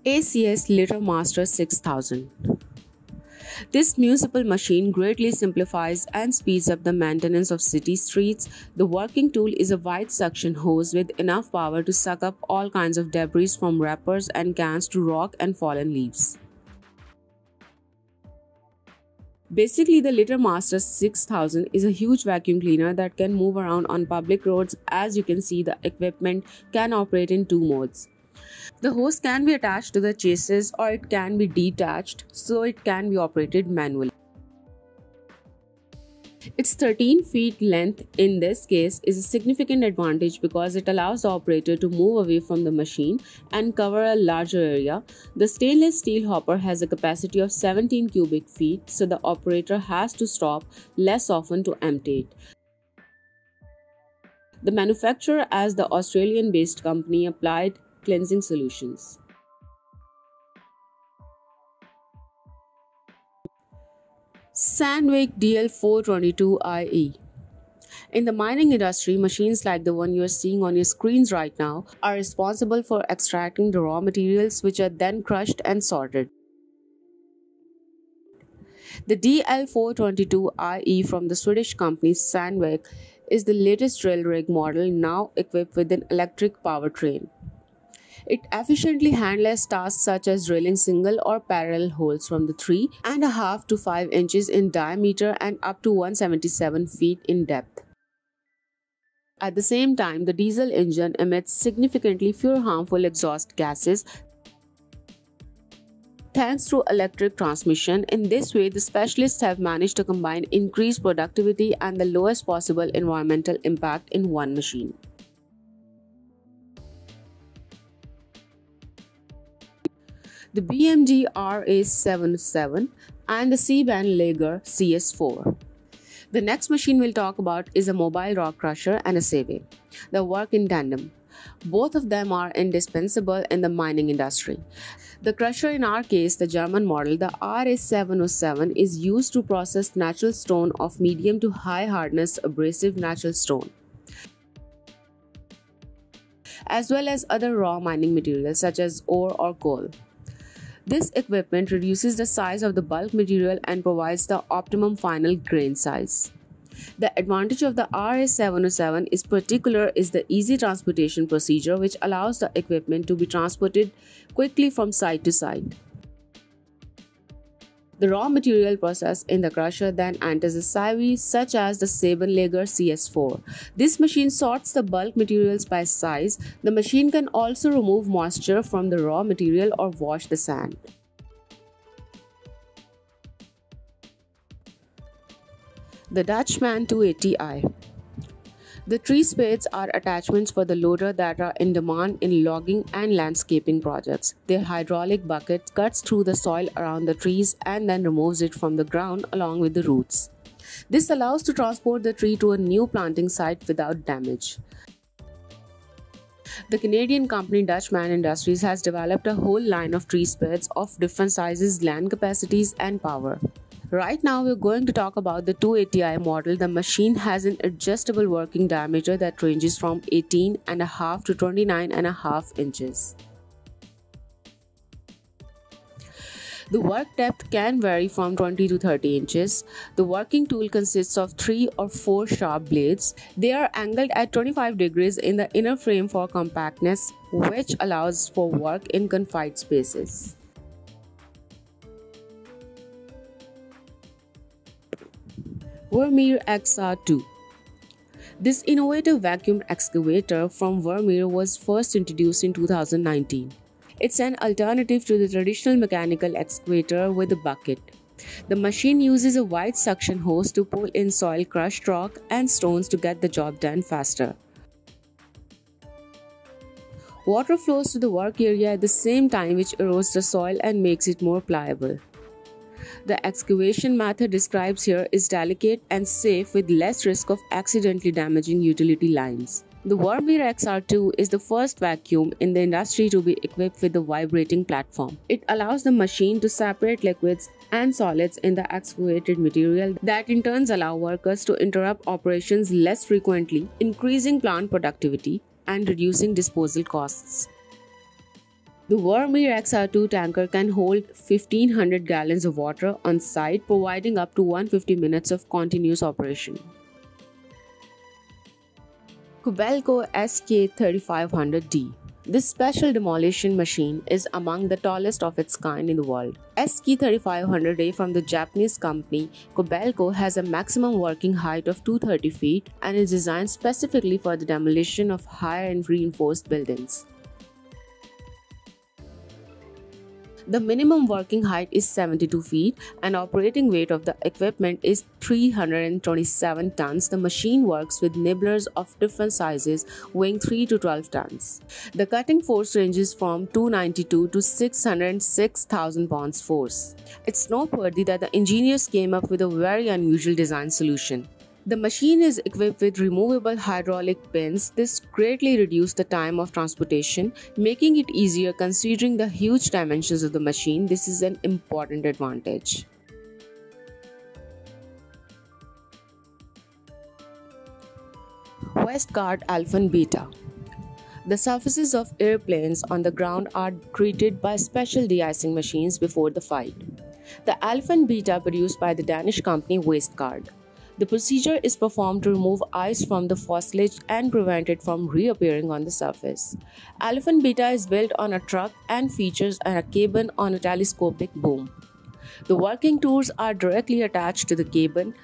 ACS LitterMaster 6000. This municipal machine greatly simplifies and speeds up the maintenance of city streets. The working tool is a wide suction hose with enough power to suck up all kinds of debris from wrappers and cans to rock and fallen leaves. Basically, the LitterMaster 6000 is a huge vacuum cleaner that can move around on public roads. As you can see, the equipment can operate in two modes. The hose can be attached to the chassis or it can be detached, so it can be operated manually. Its 13 feet length in this case is a significant advantage because it allows the operator to move away from the machine and cover a larger area. The stainless steel hopper has a capacity of 17 cubic feet, so the operator has to stop less often to empty it. The manufacturer is the Australian-based company Applied Cleansing Solutions. Sandvik DL422IE. In the mining industry, machines like the one you are seeing on your screens right now are responsible for extracting the raw materials, which are then crushed and sorted. The DL422IE from the Swedish company Sandvik is the latest drill rig model now equipped with an electric powertrain. It efficiently handles tasks such as drilling single or parallel holes from the 3.5 to 5 inches in diameter and up to 177 feet in depth. At the same time, the diesel engine emits significantly fewer harmful exhaust gases thanks to electric transmission. In this way, the specialists have managed to combine increased productivity and the lowest possible environmental impact in one machine. The BMG RA707 and the Seeban Lager CS4. The next machine we'll talk about is a mobile rock crusher and a Seve. They work in tandem. Both of them are indispensable in the mining industry. The crusher, in our case the German model, the RA707, is used to process natural stone of medium to high hardness abrasive natural stone, as well as other raw mining materials such as ore or coal. This equipment reduces the size of the bulk material and provides the optimum final grain size. The advantage of the RA707 is the easy transportation procedure, which allows the equipment to be transported quickly from site to site. The raw material processed in the crusher then enters a sieve such as the Seeban Lager CS4. This machine sorts the bulk materials by size. The machine can also remove moisture from the raw material or wash the sand. The Dutchman 280i. The tree spades are attachments for the loader that are in demand in logging and landscaping projects. Their hydraulic bucket cuts through the soil around the trees and then removes it from the ground along with the roots. This allows to transport the tree to a new planting site without damage. The Canadian company Dutchman Industries has developed a whole line of tree spades of different sizes, land capacities, and power. Right now, we're going to talk about the 280i model. The machine has an adjustable working diameter that ranges from 18.5 to 29.5 inches. The work depth can vary from 20 to 30 inches. The working tool consists of 3 or 4 sharp blades. They are angled at 25 degrees in the inner frame for compactness, which allows for work in confined spaces. Vermeer XR2. This innovative vacuum excavator from Vermeer was first introduced in 2019. It's an alternative to the traditional mechanical excavator with a bucket. The machine uses a wide suction hose to pull in soil, crushed rock, and stones to get the job done faster. Water flows to the work area at the same time, which erodes the soil and makes it more pliable. The excavation method described here is delicate and safe with less risk of accidentally damaging utility lines. The Vermeer XR2 is the first vacuum in the industry to be equipped with a vibrating platform. It allows the machine to separate liquids and solids in the excavated material that in turn allow workers to interrupt operations less frequently, increasing plant productivity and reducing disposal costs. The Vermeer XR2 tanker can hold 1500 gallons of water on site, providing up to 150 minutes of continuous operation. Kobelco SK3500D. This special demolition machine is among the tallest of its kind in the world. SK3500A from the Japanese company Kobelco has a maximum working height of 230 feet and is designed specifically for the demolition of higher and reinforced buildings. The minimum working height is 72 feet and operating weight of the equipment is 327 tons. The machine works with nibblers of different sizes weighing 3 to 12 tons. The cutting force ranges from 292 to 606,000 pounds force. It's noteworthy that the engineers came up with a very unusual design solution. The machine is equipped with removable hydraulic pins. This greatly reduced the time of transportation, making it easier considering the huge dimensions of the machine. This is an important advantage. WestGuard Alpine Beta. The surfaces of airplanes on the ground are treated by special de-icing machines before the fight. The Alpine Beta produced by the Danish company WestGuard. The procedure is performed to remove ice from the fuselage and prevent it from reappearing on the surface. Alpine Beta is built on a truck and features a cabin on a telescopic boom. The working tools are directly attached to the cabin.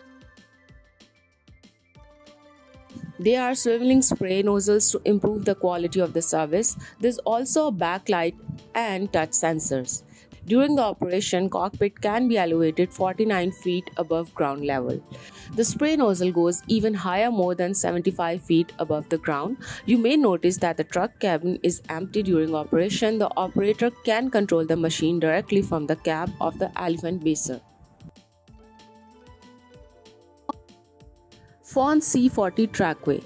There are swiveling spray nozzles to improve the quality of the service. There's also a backlight and touch sensors. During the operation, cockpit can be elevated 49 feet above ground level. The spray nozzle goes even higher, more than 75 feet above the ground. You may notice that the truck cabin is empty during operation. The operator can control the machine directly from the cab of the Alpine Beta. Fawn C40 Trackway.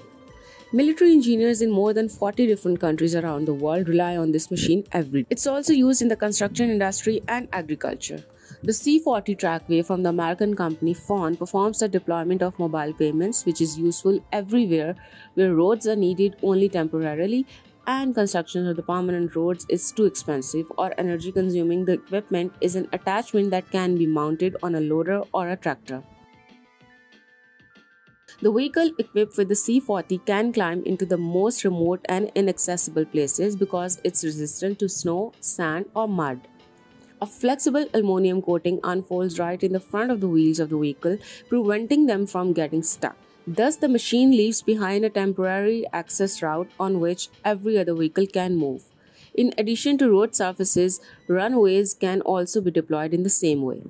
Military engineers in more than 40 different countries around the world rely on this machine every day. It's also used in the construction industry and agriculture. The C40 Trackway from the American company Fawn performs the deployment of mobile payments, which is useful everywhere where roads are needed only temporarily and construction of the permanent roads is too expensive or energy consuming. The equipment is an attachment that can be mounted on a loader or a tractor. The vehicle equipped with the C40 can climb into the most remote and inaccessible places because it's resistant to snow, sand, or mud. A flexible aluminum coating unfolds right in the front of the wheels of the vehicle, preventing them from getting stuck. Thus, the machine leaves behind a temporary access route on which every other vehicle can move. In addition to road surfaces, runways can also be deployed in the same way.